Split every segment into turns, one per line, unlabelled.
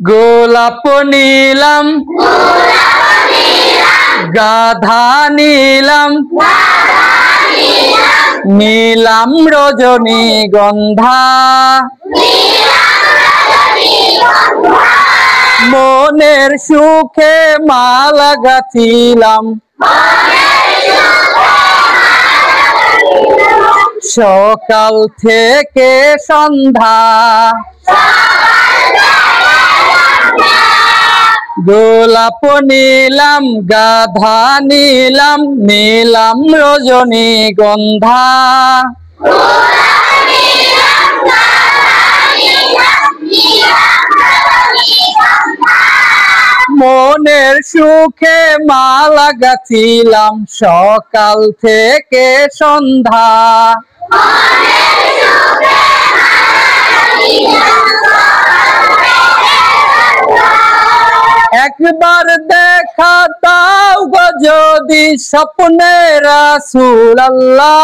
গোলাপ নীলাম গাধা নীলাম নীলাম রজনীগন্ধা মনের সুখে মালা গাঁথিলাম সকাল থেকে সন্ধ্যা গোলাপ নীলাম গাধা নীলাম নীলাম রজনীগন্ধা মনের সুখে মালা গাঁথিলাম সকাল থেকে সন্ধ্যা একবার দেখা দাও গো যদি স্বপ্নে রাসূলুল্লাহ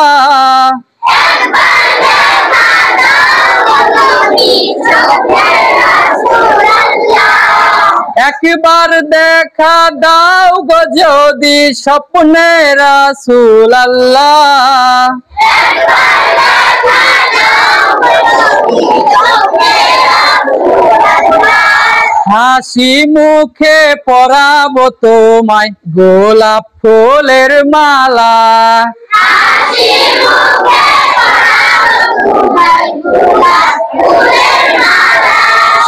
একবার দেখা দাও গো যদি স্বপ্নে রাসূলুল্লাহ হাসি মুখে পরাবো তোমায় গোলাপ ফুলের মালা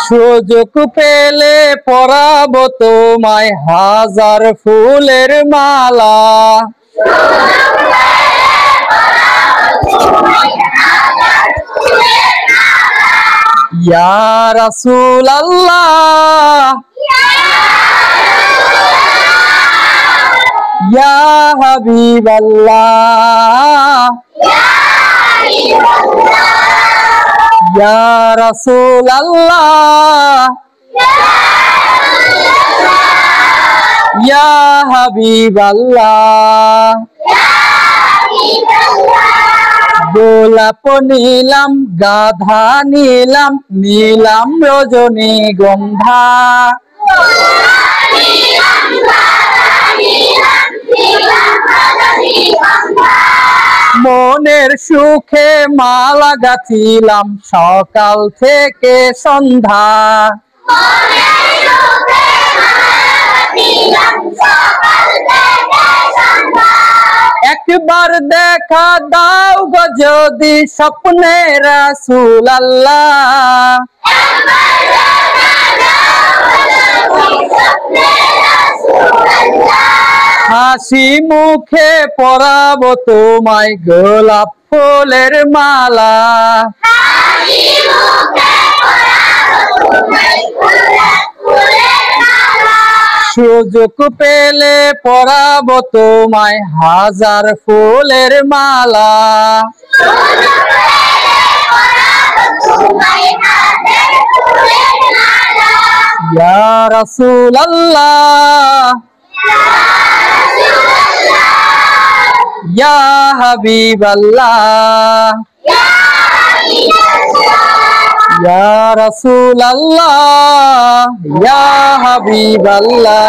সুযোগ পেলে পরাবো তোমায় হাজার ফুলের মালা ইয়া রাসূলুল্লাহ ইয়া হাবিবাল্লাহ ইয়া রাসূলুল্লাহ ইয়া হাবিবাল্লাহ গোলাপ নীলাম গাধা নীলাম নীলাম রজনীগন্ধা মনের সুখে মালা গাঁথিলাম সকাল থেকে সন্ধ্যা একবার দেখা দাও গো যদি স্বপ্নে রাসূলুল্লাহ হাসি মুখে পরাবো তোমায় গোলাপ ফুলের মালা সুযোগ পেলে পরাবো তোমায় হাজার ফুলের মালা ইয়া রাসূলুল্লাহ ইয়া হাবিবাল্লাহ ইয়া রাসূলুল্লাহ ইয়া হাবিবাল্লাহ